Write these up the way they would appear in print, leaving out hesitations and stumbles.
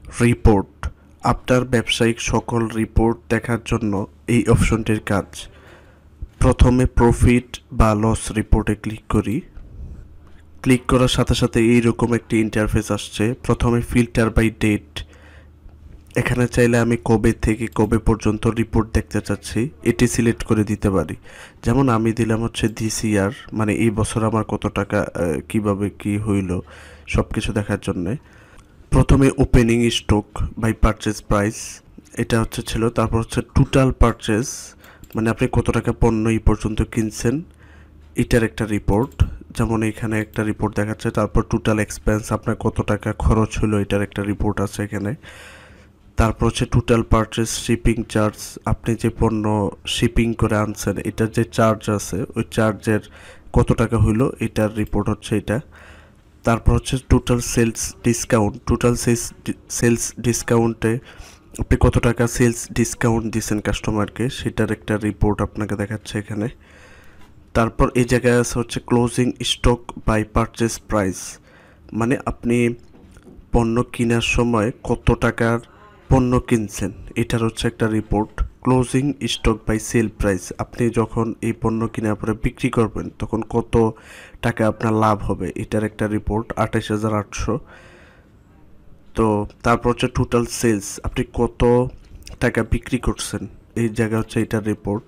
Report আপনার ব্যবসায়িক সকল রিপোর্ট দেখার জন্য এই অপশনটির কাজ। প্রথমে প্রফিট বা লস রিপোর্টে ক্লিক করি। ক্লিক করার সাথে সাথে এইরকম একটি ইন্টারফেস আসছে। প্রথমে ফিল্টার বাই ডেট, এখানে চাইলে আমি কবে থেকে কবে পর্যন্ত রিপোর্ট দেখতে চাচ্ছি এটি সিলেক্ট করে দিতে পারি। যেমন আমি দিলাম হচ্ছে দিস ইয়ার, মানে এই বছর আমার কত টাকা কিভাবে কি হইল সব কিছু দেখার জন্যে। প্রথমে opening stock by purchase price, এটা হচ্ছে ছিল। তারপর হচ্ছে টোটাল পারচেজ, মানে আপনি কত টাকা পণ্য এই পর্যন্ত কিনছেন এটার একটা রিপোর্ট, যেমন এখানে একটা রিপোর্ট দেখাচ্ছে। তারপর টোটাল এক্সপেন্স, আপনার কত টাকা খরচ হলো এটার একটা রিপোর্ট আছে এখানে। তারপর হচ্ছে টোটাল পারচেজ শিপিং চার্জ, আপনি যে পণ্য শিপিং করে আনছেন এটার যে চার্জ আছে ওই চার্জের কত টাকা হইলো এটার রিপোর্ট হচ্ছে এটা। তারপর হচ্ছে total sales discount, total sales ডিসকাউন্টে আপনি কত টাকা সেলস ডিসকাউন্ট দিয়েছেন কাস্টমারকে সেটার একটা রিপোর্ট আপনাকে দেখাচ্ছে এখানে। তারপর এই জায়গায় আছে হচ্ছে closing stock by purchase price, মানে আপনি পণ্য কেনার সময় কত টাকার পণ্য কিনছেন এটার হচ্ছে একটা report. Closing stock by sell price, আপনি যখন এই পণ্য কেনার পরে বিক্রি করবেন তখন কত টাকা আপনার লাভ হবে এটার একটা রিপোর্ট, 28,800। তো তারপর হচ্ছে টোটাল সেলস, আপনি কত টাকা বিক্রি করছেন এই জায়গা হচ্ছে এটার রিপোর্ট।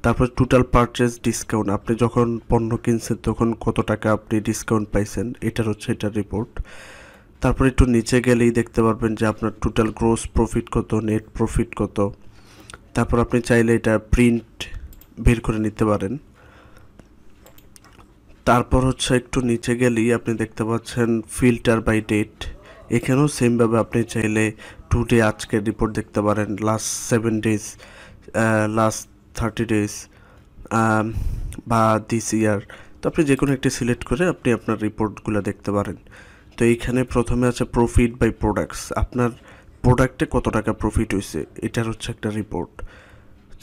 তারপর টোটাল পারচেজ ডিসকাউন্ট, আপনি যখন পণ্য কিনছেন তখন কত টাকা আপনি ডিসকাউন্ট পাইছেন এটার হচ্ছে এটার রিপোর্ট। তারপর একটু নিচে গেলেই দেখতে পারবেন যে আপনার টোটাল গ্রোস প্রফিট কত, নেট প্রফিট কত। তারপর আপনি চাইলে এটা প্রিন্ট বের করে নিতে পারেন। তারপর হচ্ছে একটু নিচে গেলেই আপনি দেখতে পাচ্ছেন ফিল্টার বাই ডেট, এখানেও সেমভাবে আপনি চাইলে টুডে আজকের রিপোর্ট দেখতে পারেন, লাস্ট 7 ডেজ, লাস্ট 30 ডেজ বা দিস ইয়ার। তো আপনি যে কোনো একটি সিলেক্ট করে আপনি আপনার রিপোর্টগুলো দেখতে পারেন। তো এইখানে প্রথমে আছে প্রফিট বাই প্রোডাক্টস, আপনার প্রোডাক্টে কত টাকা প্রফিট হয়েছে এটার হচ্ছে একটা রিপোর্ট।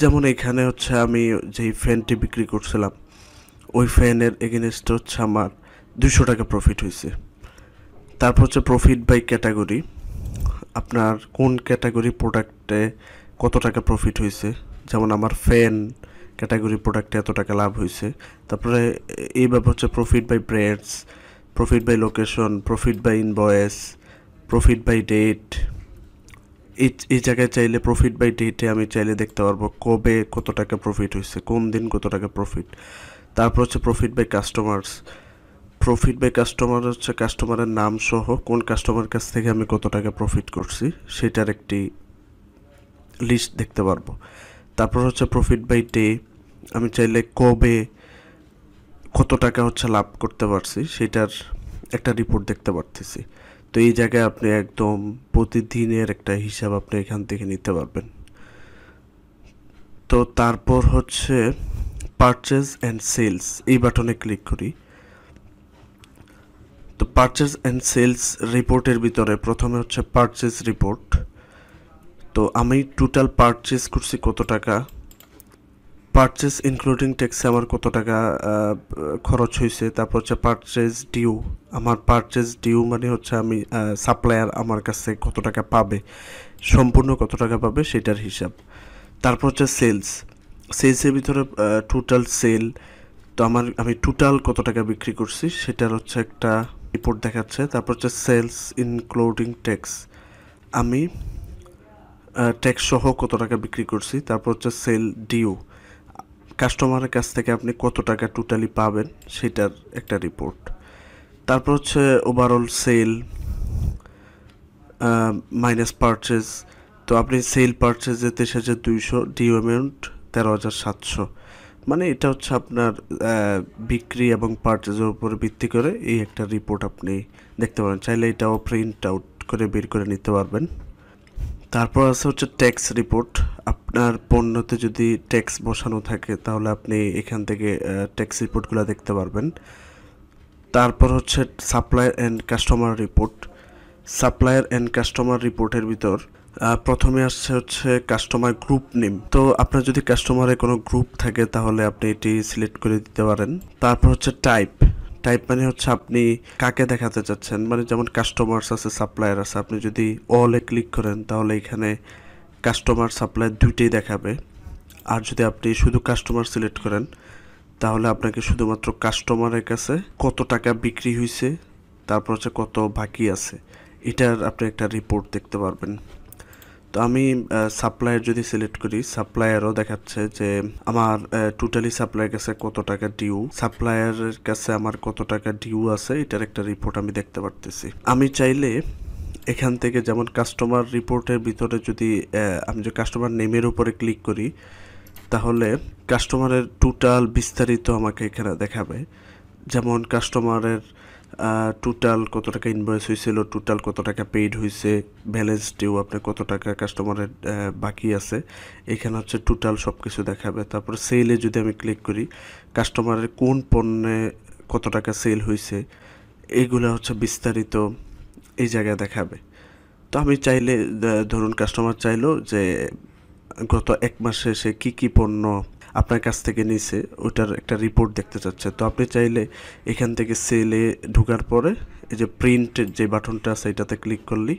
যেমন এখানে হচ্ছে আমি যেই ফ্যানটি বিক্রি করছিলাম ওই ফ্যানের এগেনস্টে হচ্ছে আমার 200 টাকা প্রফিট হয়েছে। তারপর হচ্ছে প্রফিট বাই ক্যাটাগরি, আপনার কোন ক্যাটাগরি প্রোডাক্টে কত টাকা প্রফিট হয়েছে, যেমন আমার ফ্যান ক্যাটাগরি প্রোডাক্টে এত টাকা লাভ হয়েছে। তারপরে এইভাবে হচ্ছে profit by brands, profit by location, profit by invoice, profit by date. এই জায়গায় চাইলে প্রফিট বাই ডেটে আমি চাইলে দেখতে পারবো কবে কত টাকা প্রফিট হয়েছে, কোন দিন কত টাকা প্রফিট। তারপর হচ্ছে profit by customers, profit by customer হচ্ছে কাস্টমারের নাম সহ কোন কাস্টমার কাছ থেকে আমি কত টাকা প্রফিট করছি সেটার একটি লিস্ট দেখতে পারবো। তারপর হচ্ছে প্রফিট বাই ডে, আমি চাইলে কবে কত টাকা হচ্ছে লাভ করতে পারছি সেটার একটা রিপোর্ট দেখতে পারতেছি। তো এই জায়গায় আপনি একদম প্রতিদিনের একটা হিসাব আপনি এখান থেকে নিতে পারবেন। তো তারপর হচ্ছে পারচেজ অ্যান্ড সেলস, এই বাটনে ক্লিক করি। তো পারচেজ অ্যান্ড সেলস রিপোর্টের ভিতরে প্রথমে হচ্ছে পারচেজ রিপোর্ট। তো আমি টোটাল পারচেজ করছি কত টাকা, পারচেজ ইনক্লুডিং ট্যাক্সে আমার কত টাকা খরচ হয়েছে। তারপর হচ্ছে পারচেজ ডিউ, আমার পারচেজ ডিউ মানে হচ্ছে আমি সাপ্লায়ার আমার কাছে কত টাকা পাবে, সম্পূর্ণ কত টাকা পাবে সেটার হিসাব। তারপর হচ্ছে সেলস, সেলসের ভিতরে টোটাল সেল, তো আমি টোটাল কত টাকা বিক্রি করছি সেটার হচ্ছে একটা রিপোর্ট দেখাচ্ছে। তারপর হচ্ছে সেলস ইনক্লুডিং ট্যাক্স, আমি ট্যাক্স সহ কত টাকা বিক্রি করছি। তারপর হচ্ছে সেল ডিউ, কাস্টমারের কাছ থেকে আপনি কত টাকা টোটালি পাবেন সেটার একটা রিপোর্ট। তারপর হচ্ছে ওভারঅল সেল মাইনাস পারচেজ, তো আপনি সেল পারচেজে 23,200, ডিউ অ্যামাউন্ট 13,700, মানে এটা হচ্ছে আপনার বিক্রি এবং পারচেজের উপরে ভিত্তি করে এই একটা রিপোর্ট আপনি দেখতে পারেন। চাইলে এটাও প্রিন্ট আউট করে বের করে নিতে পারবেন। তারপর আছে হচ্ছে ট্যাক্স রিপোর্ট, আপনার পণ্যতে যদি ট্যাক্স বসানো থাকে তাহলে আপনি এখান থেকে ট্যাক্স রিপোর্টগুলো দেখতে পারবেন। তারপর হচ্ছে supplier and customer report, supplier and customer রিপোর্টের ভিতর প্রথমে আসছে হচ্ছে কাস্টমার গ্রুপ নেম, তো আপনার যদি কাস্টমারের কোনো গ্রুপ থাকে তাহলে আপনি এটি সিলেক্ট করে দিতে পারেন। তারপর হচ্ছে টাইপ, টাইপ মানে হচ্ছে আপনি কাকে দেখাতে চাচ্ছেন, মানে যেমন কাস্টমার্স আছে, সাপ্লায়ার আছে। আপনি যদি অলে ক্লিক করেন তাহলে এখানে কাস্টমার সাপ্লায়ার দুইটাই দেখাবে। আর যদি আপনি শুধু কাস্টমার সিলেক্ট করেন তাহলে আপনাকে শুধুমাত্র কাস্টমারের কাছে কত টাকা বিক্রি হয়েছে, তারপর হচ্ছে কত বাকি আছে, এটার আপনি একটা রিপোর্ট দেখতে পারবেন। তো আমি সাপ্লায়ার যদি সিলেক্ট করি, সাপ্লায়ারও দেখাচ্ছে যে আমার টোটালি সাপ্লায়ার কাছে কত টাকা ডিউ, সাপ্লায়ারের কাছে আমার কত টাকা ডিউ আছে, এটার একটা রিপোর্ট আমি দেখতে পারতেছি। আমি চাইলে এখান থেকে যেমন কাস্টমার রিপোর্টের ভিতরে যদি আমি যে কাস্টমার নেমের উপরে ক্লিক করি তাহলে কাস্টমারের টোটাল বিস্তারিত আমাকে এখানে দেখাবে। যেমন কাস্টমারের টোটাল কত টাকা ইনভয়েস হয়েছিল, টোটাল কত টাকা পেইড হয়েছে, ব্যালেন্স ডিউ, আপনার কত টাকা কাস্টমারের বাকি আছে, এখানে হচ্ছে টোটাল সব কিছু দেখাবে। তারপরে সেলে যদি আমি ক্লিক করি, কাস্টমারের কোন পণ্যে কত টাকা সেল হয়েছে, এইগুলো হচ্ছে বিস্তারিত এই জায়গায় দেখাবে। তো আমি চাইলে ধরুন কাস্টমার চাইলো যে গত এক মাসে সে কী কী পণ্য আপনার কাছ থেকে নিছে ওটার একটা রিপোর্ট দেখতে চাচ্ছে। তো আপনি চাইলে এখান থেকে সেলে ঢোকার পরে এই যে প্রিন্টের যে বাটনটা আছে এটাতে ক্লিক করলেই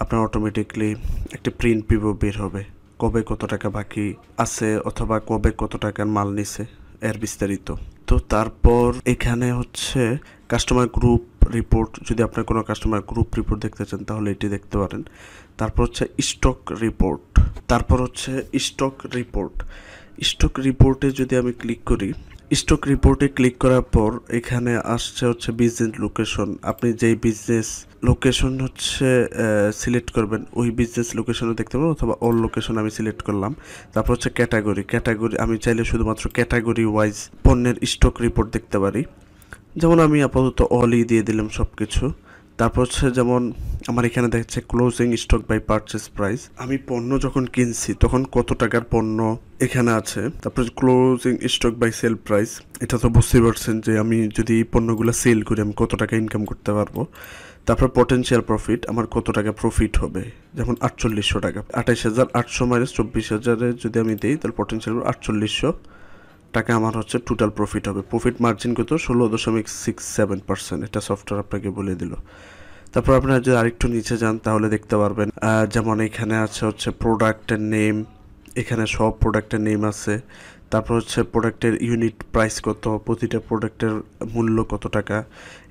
আপনার অটোমেটিকলি একটা প্রিন্ট পিভো বের হবে, কবে কত টাকা বাকি আছে অথবা কবে কত টাকার মাল নিছে এর বিস্তারিত। তো তারপর এখানে হচ্ছে কাস্টমার গ্রুপ রিপোর্ট, যদি আপনার কোনো কাস্টমার গ্রুপ রিপোর্ট দেখতে চান তাহলে এটি দেখতে পারেন। তারপর হচ্ছে স্টক রিপোর্ট, তারপর হচ্ছে স্টক রিপোর্ট। স্টক রিপোর্টে যদি আমি ক্লিক করি, স্টক রিপোর্টে ক্লিক করার পর এখানে আসছে হচ্ছে বিজনেস লোকেশন। আপনি যেই বিজনেস লোকেশন হচ্ছে সিলেক্ট করবেন ওই বিজনেস লোকেশনও দেখতে পাবেন, অথবা অল লোকেশন আমি সিলেক্ট করলাম। তারপর হচ্ছে ক্যাটাগরি, আমি চাইলে শুধুমাত্র ক্যাটাগরি ওয়াইজ পণ্যের স্টক রিপোর্ট দেখতে পারি। যেমন আমি আপাতত অলই দিয়ে দিলাম সব কিছু। তারপর হচ্ছে যেমন আমার এখানে দেখছে closing stock by purchase price, আমি পণ্য যখন কিনছি তখন কত টাকার পণ্য এখানে আছে। তারপর closing stock by sell price, এটা তো বুঝতেই পারছেন যে আমি যদি এই পণ্যগুলো সেল করি আমি কত টাকা ইনকাম করতে পারবো। তারপর পটেনশিয়াল প্রফিট, আমার কত টাকা প্রফিট হবে, যেমন 4800 টাকা, 28,800 মাইনাস 24,000 যদি আমি দিই তাহলে পটেনশিয়াল 4800 টাকা আমার হচ্ছে টোটাল প্রফিট হবে। প্রফিট মার্জিন কত, 16.67%, এটা সফটওয়্যার আপনাকে বলে দিল। তারপর আপনারা যদি আরেকটু নিচে যান তাহলে দেখতে পারবেন যেমন এখানে আছে হচ্ছে প্রোডাক্টের নেম, এখানে সব প্রোডাক্টের নেম আছে। তারপর হচ্ছে প্রোডাক্টের ইউনিট প্রাইস কত, প্রতিটা প্রোডাক্টের মূল্য কত টাকা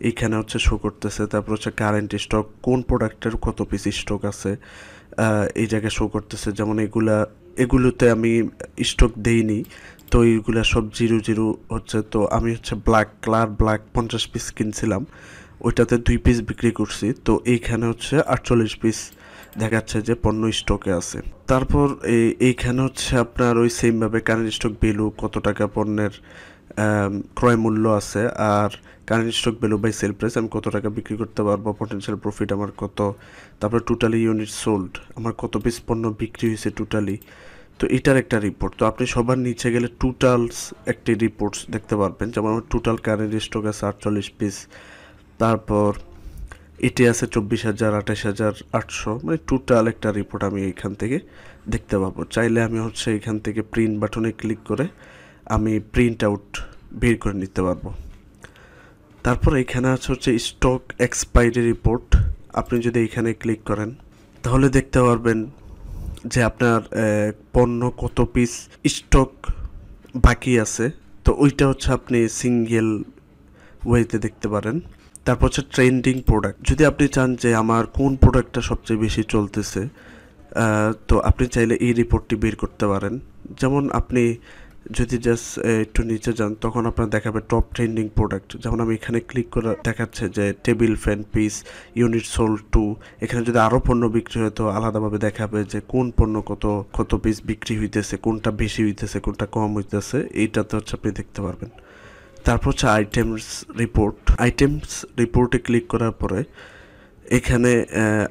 এইখানে হচ্ছে শো করতেছে। তারপর হচ্ছে কারেন্ট স্টক, কোন প্রোডাক্টের কত পিস স্টক আছে এই জায়গায় শো করতেছে। যেমন এগুলোতে আমি স্টক দেইনি, তো এইগুলা সব 0 হচ্ছে। তো আমি হচ্ছে ব্ল্যাক 50 পিস কিনছিলাম, ওইটাতে 2 পিস বিক্রি করছি, তো এইখানে হচ্ছে 48 পিস দেখাচ্ছে যে পণ্য স্টকে আছে। তারপর এইখানে হচ্ছে আপনার ওই সেমভাবে কারেন্ট স্টক ভ্যালু, কত টাকা পণ্যের ক্রয় মূল্য আছে, আর current stock value by sell price, আমি কত টাকা বিক্রি করতে পারবো, পটেনশিয়াল প্রফিট আমার কত, তারপরে টোটালি ইউনিট সোল্ড, আমার কত পিস পণ্য বিক্রি হয়েছে টোটালি। তো এটার একটা রিপোর্ট। তো আপনি সবার নিচে গেলে টোটালস একটি রিপোর্টস দেখতে পারবেন। যেমন আমার টোটাল কারেন্ট স্টক আছে 48 পিস, তারপর এটি আছে 24,000, 28,800, মানে টোটাল একটা রিপোর্ট আমি এখান থেকে দেখতে পাবো। চাইলে আমি হচ্ছে এখান থেকে প্রিন্ট বাটনে ক্লিক করে আমি প্রিন্ট আউট বের করে নিতে পারবো। তারপর এখানে আছে হচ্ছে স্টক এক্সপায়ারি রিপোর্ট, আপনি যদি এখানে ক্লিক করেন তাহলে দেখতে পারবেন যে আপনার পণ্য কত পিস স্টক বাকি আছে। তো ওইটা হচ্ছে আপনি সিঙ্গেল ওয়েতে দেখতে পারেন। তারপর হচ্ছে ট্রেন্ডিং প্রোডাক্ট, যদি আপনি চান যে আমার কোন প্রোডাক্টটা সবচেয়ে বেশি চলতেছে তো আপনি চাইলে এই রিপোর্টটি বের করতে পারেন। যেমন আপনি যদি জাস্ট একটু নিচে যান তখন আপনার দেখাবে টপ ট্রেন্ডিং প্রোডাক্ট। যেমন আমি এখানে ক্লিক করে দেখাচ্ছে যে table fan piece unit sold 2, এখানে যদি আরও পণ্য বিক্রি হয় তো আলাদাভাবে দেখাবে যে কোন পণ্য কত পিস বিক্রি হইতেছে, কোনটা বেশি হইতেছে, কোনটা কম হইতেছে, এইটাতে হচ্ছে আপনি দেখতে পারবেন। তারপর হচ্ছে আইটেমস রিপোর্টে ক্লিক করার পরে এখানে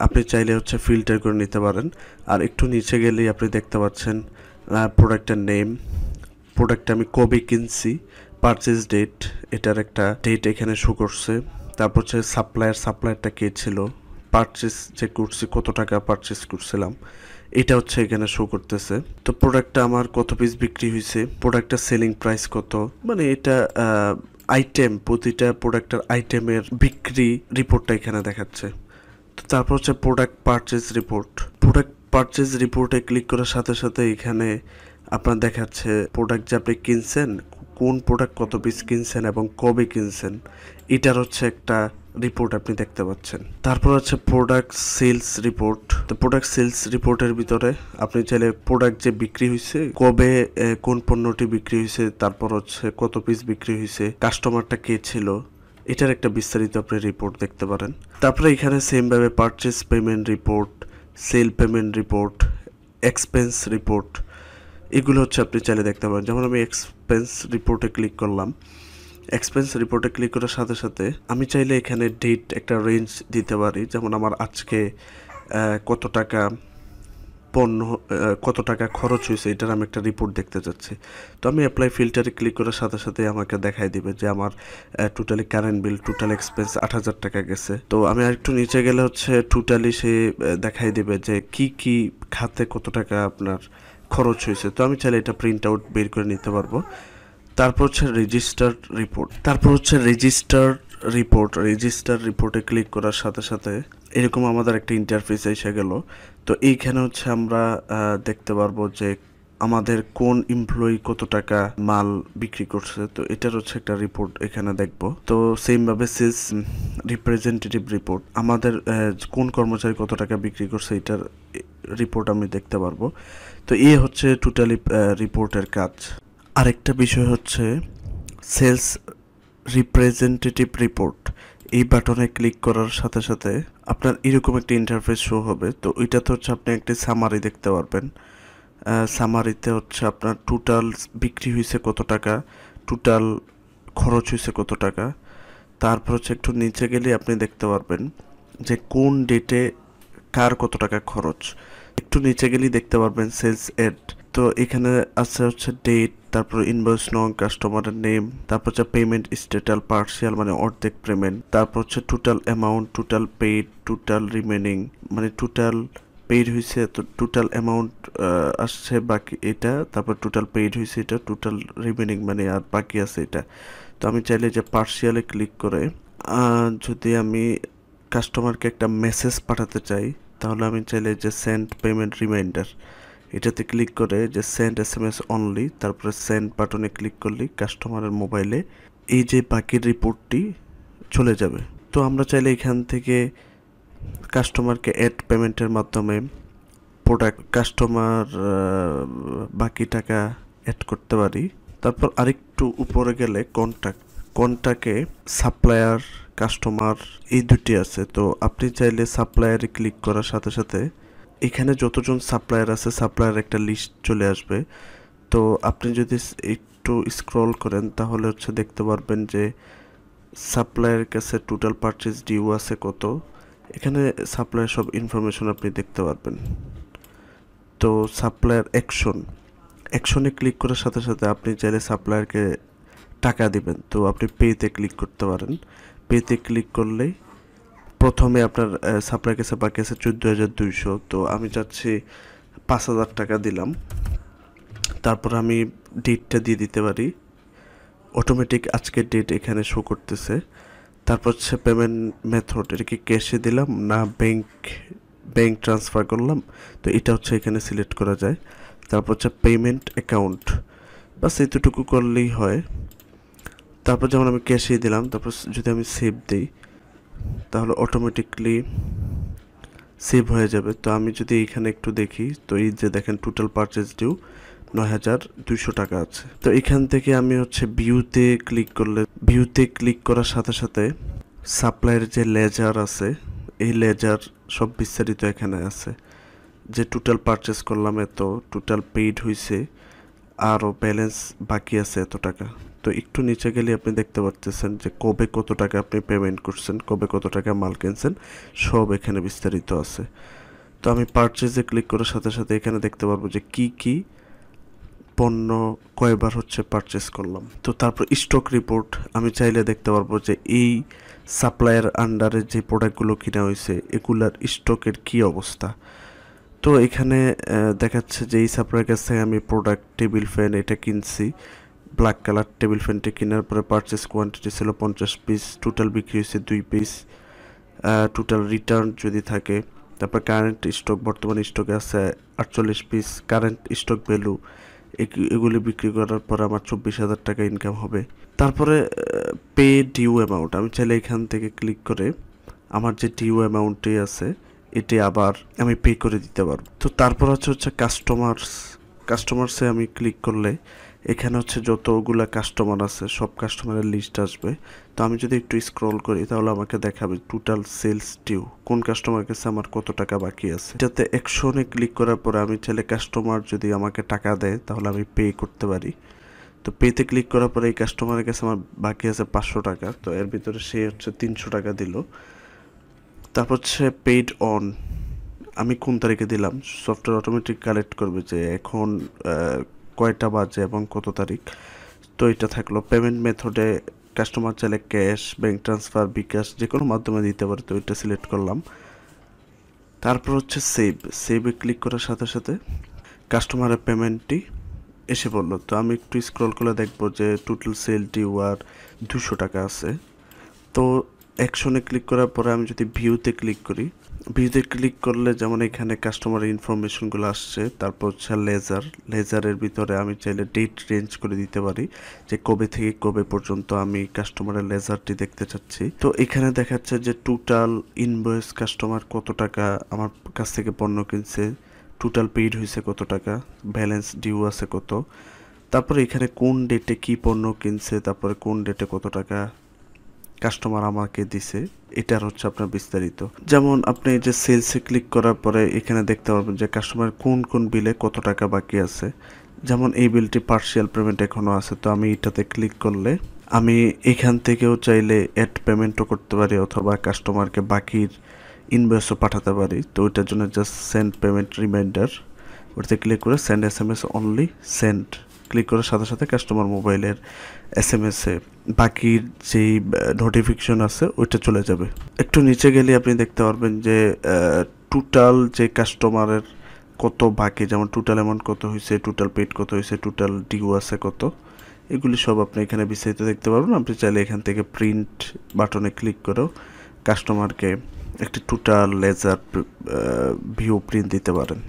আপনি চাইলে হচ্ছে ফিল্টার করে নিতে পারেন। আর একটু নিচে গেলেই আপনি দেখতে পাচ্ছেন প্রোডাক্টের নেম, প্রোডাক্টটা আমি কবে কিনছি, পারচেজ ডেট, এটার একটা ডেট এখানে শো করছে। তারপর হচ্ছে সাপ্লায়ারটা কে ছিল, পারচেজ যে করছি কত টাকা পারচেজ করছিলাম, এটা হচ্ছে এখানে শো করতেছে। তো প্রোডাক্টটা আমার কত পিস বিক্রি হয়েছে, প্রোডাক্টটা সেলিং প্রাইস কত, মানে এটা আইটেম, প্রতিটা প্রোডাক্টের আইটেমের বিক্রি রিপোর্টটা এখানে দেখাচ্ছে। তো তারপর হচ্ছে product purchase report. Product purchase রিপোর্টে ক্লিক করার সাথে সাথে এখানে আপনার দেখাচ্ছে প্রোডাক্ট যে আপনি কিনছেন, কোন প্রোডাক্ট কত পিস কিনছেন এবং কবে কিনছেন, এটার হচ্ছে একটা রিপোর্ট আপনি দেখতে পাচ্ছেন। তারপর হচ্ছে প্রোডাক্ট সেলস রিপোর্ট। তো প্রোডাক্ট সেলস রিপোর্টের ভিতরে আপনি চাইলে প্রোডাক্ট যে বিক্রি হয়েছে, কবে কোন পণ্যটি বিক্রি হয়েছে, তারপর হচ্ছে কত পিস বিক্রি হয়েছে, কাস্টমারটা কে ছিল, এটার একটা বিস্তারিত আপনি রিপোর্ট দেখতে পারেন। তারপরে এখানে সেমভাবে purchase payment report, sale payment report, expense report, এগুলো হচ্ছে আপনি চাইলে দেখতে পারেন। যেমন আমি এক্সপেন্স রিপোর্টে ক্লিক করলাম। এক্সপেন্স রিপোর্টে ক্লিক করার সাথে সাথে আমি চাইলে এখানে ডেট একটা রেঞ্জ দিতে পারি। যেমন আমার আজকে কত টাকা পণ্য, কত টাকা খরচ হয়েছে, এটার আমি একটা রিপোর্ট দেখতে চাচ্ছি। তো আমি অ্যাপ্লাই ফিল্টারে ক্লিক করার সাথে সাথে আমাকে দেখাই দিবে যে আমার totally current bill, total expense 8,000 টাকা গেছে। তো আমি আরেকটু নিচে গেলে হচ্ছে টোটালি সে দেখাই দিবে যে কি কি খাতে কত টাকা আপনার খরচ হয়েছে। তো আমি চাইলে এটা প্রিন্ট আউট বের করে নিতে পারবো। তারপর হচ্ছে রেজিস্টার্ড রিপোর্ট। রেজিস্টার রিপোর্টে ক্লিক করার সাথে সাথে এরকম আমাদের একটা ইন্টারফেস এসে গেল। তো এইখানে হচ্ছে আমরা দেখতে পারবো যে আমাদের কোন এমপ্লয়ি কত টাকা মাল বিক্রি করছে। তো এটার হচ্ছে একটা রিপোর্ট এখানে দেখব। তো সেমভাবে সেলস রিপ্রেজেন্টেটিভ রিপোর্ট, আমাদের কোন কর্মচারী কত টাকা বিক্রি করছে, এটার রিপোর্ট আমি দেখতে পারবো। তো এই হচ্ছে টোটালি রিপোর্টের কাজ। আরেকটা বিষয় হচ্ছে সেলস রিপ্রেজেন্টেটিভ রিপোর্ট। এই বাটনে ক্লিক করার সাথে সাথে আপনার এরকম একটা ইন্টারফেস শো হবে। তো ওইটাতে হচ্ছে আপনি একটি সামারি দেখতে পারবেন। সামারিতে হচ্ছে আপনার টোটাল বিক্রি হয়েছে কত টাকা, টোটাল খরচ হয়েছে কত টাকা। তারপর হচ্ছে একটু নিচে গেলে আপনি দেখতে পারবেন যে কোন ডেটে কার কত টাকা খরচ। একটু নিচে গেলেই দেখতে পারবেন সেলস এড। তো এখানে আছে হচ্ছে ডেট, তারপর ইনভয়েস নং, কাস্টমারের নেম, তারপর হচ্ছে পেমেন্ট স্ট্যাটাস পার্সিয়াল মানে অর্ধেক পেমেন্ট, তারপর হচ্ছে total amount, total paid, total remaining মানে টোটাল পেইড হয়েছে, তো টোটাল অ্যামাউন্ট আসছে বাকি এটা, তারপর টোটাল পেইড হয়েছে এটা, টোটাল রিমেনিং মানে আর বাকি আছে এটা। তো আমি চাইলে যে পার্সিয়ালে ক্লিক করে যদি আমি কাস্টমারকে একটা মেসেজ পাঠাতে চাই, তাহলে আমি চাইলে যে সেন্ড পেমেন্ট রিমাইন্ডার, এটাতে ক্লিক করে যে সেন্ড SMS অনলি, তারপরে সেন্ড বাটনে ক্লিক করলেই কাস্টমারের মোবাইলে এই যে বাকি রিপোর্টটি চলে যাবে। তো আমরা চাইলে এখান থেকে কাস্টমারকে অ্যাড পেমেন্টের মাধ্যমে প্রোডাক্ট কাস্টমার বাকি টাকা অ্যাড করতে পারি। তারপর আরেকটু উপরে গেলে কন্টাক্টে সাপ্লায়ার, কাস্টমার এই দুটি আছে। তো আপনি চাইলে সাপ্লায়ারে ক্লিক করার সাথে সাথে এখানে যতজন সাপ্লায়ার আছে সাপ্লায়ার একটা লিস্ট চলে আসবে। তো আপনি যদি একটু স্ক্রল করেন তাহলে হচ্ছে দেখতে পারবেন যে সাপ্লায়ারের কাছে টোটাল পারচেজ ডিউ আছে কত। এখানে সাপ্লায়ার সব ইনফরমেশন আপনি দেখতে পারবেন। তো সাপ্লায়ার অ্যাকশনে ক্লিক করার সাথে সাথে আপনি চাইলে সাপ্লায়ারকে টাকা দিবেন। তো আপনি পেতে ক্লিক করতে পারেন। পেতে ক্লিক করলেই প্রথমে আপনার সাপ্লায়ার কাছে বাকি আছে 14,200। তো আমি চাচ্ছি 5,000 টাকা দিলাম। তারপর আমি ডেটটা দিয়ে দিতে পারি, অটোমেটিক আজকের ডেট এখানে শো করতেছে। তারপর হচ্ছে পেমেন্ট মেথড, এটা কি ক্যাশে দিলাম না ব্যাংক ট্রান্সফার করলাম, তো এটা হচ্ছে এখানে সিলেক্ট করা যায়। তারপর হচ্ছে পেমেন্ট অ্যাকাউন্ট, বাস এতটুকু করলেই হয়। তারপর যেমন আমি ক্যাশে দিলাম, তারপর যদি আমি সেভ দিই তাহলে অটোমেটিকলি সেভ হয়ে যাবে। তো আমি যদি এখানে একটু দেখি, তো এই যে দেখেন টোটাল পারচেজ ডিউ 9,200 টাকা আছে। তো এখান থেকে আমি হচ্ছে ভিউতে ক্লিক করার সাথে সাথে সাপ্লাইয়ের যে লেজার আছে, এই লেজার সব বিস্তারিত এখানে আছে, যে টোটাল পারচেজ করলাম এত, টোটাল পেইড হয়েছে, আরও ব্যালেন্স বাকি আছে এত টাকা। তো একটু নিচে গেলে আপনি দেখতে পাচ্ছেন যে কবে কত টাকা আপনি পেমেন্ট করছেন, কবে কত টাকা মাল কিনছেন, সব এখানে বিস্তারিত আছে। তো আমি পারচেজে ক্লিক করার সাথে সাথে এখানে দেখতে পারবো যে কি কি পণ্য কয়বার হচ্ছে পারচেস করলাম। তো তারপর স্টক রিপোর্ট আমি চাইলে দেখতে পারবো যে এই সাপ্লায়ার আন্ডারে যে প্রোডাক্টগুলো কিনা হয়েছে এগুলার স্টকের কি অবস্থা। তো তো এখানে দেখাচ্ছে যে এই সাপ্লাইয়ের কাছ থেকে আমি প্রোডাক্ট টেবিল ফ্যান এটা কিনছি, ব্ল্যাক কালার টেবিল ফ্যানটি কেনার পরে পারচেস কোয়ান্টিটি ছিল 50 পিস, টোটাল বিক্রি হয়েছে 2 পিস, টোটাল রিটার্ন যদি থাকে, তারপর কারেন্ট স্টক বর্তমানে স্টকে আছে 48 পিস, কারেন্ট স্টক ভ্যালু এগুলি বিক্রি করার পর আমার 24,000 টাকা ইনকাম হবে। তারপরে পে ডিউ অ্যামাউন্ট, আমি চাইলে এখান থেকে ক্লিক করে আমার যে ডিউ অ্যামাউন্টটি আছে এটি আবার আমি পে করে দিতে পারবো। তো তারপর হচ্ছে কাস্টমার্সে আমি ক্লিক করলে এখানে হচ্ছে যতগুলা কাস্টমার আছে সব কাস্টমারের লিস্ট আসবে। তো আমি যদি একটু স্ক্রল করি তাহলে আমাকে দেখাবে টোটাল সেলস ডিউ, কোন কাস্টমার কাছে আমার কত টাকা বাকি আছে। যাতে অ্যাকশনে ক্লিক করার পরে আমি চাইলে কাস্টমার যদি আমাকে টাকা দেয় তাহলে আমি পে করতে পারি। তো পেতে ক্লিক করার পরে এই কাস্টমারের কাছে আমার বাকি আছে 500 টাকা, তো এর ভিতরে সে হচ্ছে 300 টাকা দিল। তারপর হচ্ছে পেইড অন, আমি কোন তারিখে দিলাম, সফটওয়্যার অটোমেটিক কালেক্ট করবে যে এখন কয়টা বাজে এবং কত তারিখ। তো এটা থাকলো। পেমেন্ট মেথডে কাস্টমার চাইলে ক্যাশ, ব্যাঙ্ক ট্রান্সফার, বিকাশ যে কোনো মাধ্যমে দিতে পারে, তো এটা সিলেক্ট করলাম। তারপর হচ্ছে সেভে ক্লিক করার সাথে সাথে কাস্টমারের পেমেন্টটি এসে পড়লো। তো আমি একটু স্ক্রল করে দেখবো যে টোটাল সেল ডিউ আর 200 টাকা আছে। তো অ্যাকশনে ক্লিক করার পরে আমি যদি ভিউতে ক্লিক করি, ভিউতে ক্লিক করলে যেমন এখানে কাস্টমারের ইনফরমেশনগুলো আসছে। তারপর হচ্ছে লেজারের ভিতরে আমি চাইলে ডেট রেঞ্জ করে দিতে পারি যে কবে থেকে কবে পর্যন্ত আমি কাস্টমারের লেজারটি দেখতে চাচ্ছি। তো এখানে দেখাচ্ছে যে টোটাল ইনভয়েস কাস্টমার কত টাকা আমার কাছ থেকে পণ্য কিনছে, টোটাল পেইড হয়েছে কত টাকা, ব্যালেন্স ডিউ আছে কত, তারপরে এখানে কোন ডেটে কি পণ্য কিনছে, তারপরে কোন ডেটে কত টাকা কাস্টমার আমাকে দিছে, এটার হচ্ছে আপনার বিস্তারিত। যেমন আপনি যে সেলসে ক্লিক করার পরে এখানে দেখতে পারবেন যে কাস্টমার কোন কোন বিলে কত টাকা বাকি আছে। যেমন এই বিলটি পার্শিয়াল পেমেন্ট এখনও আছে, তো আমি এটাতে ক্লিক করলে আমি এখান থেকেও চাইলে অ্যাড পেমেন্টও করতে পারি অথবা কাস্টমারকে বাকির ইনভয়েসও পাঠাতে পারি। তো ওইটার জন্য জাস্ট সেন্ড পেমেন্ট রিমাইন্ডার, ওটাতে ক্লিক করে send SMS only send click করার সাথে সাথে কাস্টমার মোবাইলের SMS-এ বাকির যেই নোটিফিকেশন আছে ওইটা চলে যাবে। একটু নিচে গেলে আপনি দেখতে পারবেন যে টোটাল যে কাস্টমারের কত বাকি, যেমন টোটাল অ্যামাউন্ট কত হয়েছে, টোটাল পেড কত হয়েছে, টোটাল ডিউ আছে কত, এগুলি সব আপনি এখানে বিস্তারিত দেখতে পারবেন। আপনি চাইলে এখান থেকে প্রিন্ট বাটনে ক্লিক করেও কাস্টমারকে একটি টোটাল লেজার ভিউ প্রিন্ট দিতে পারেন।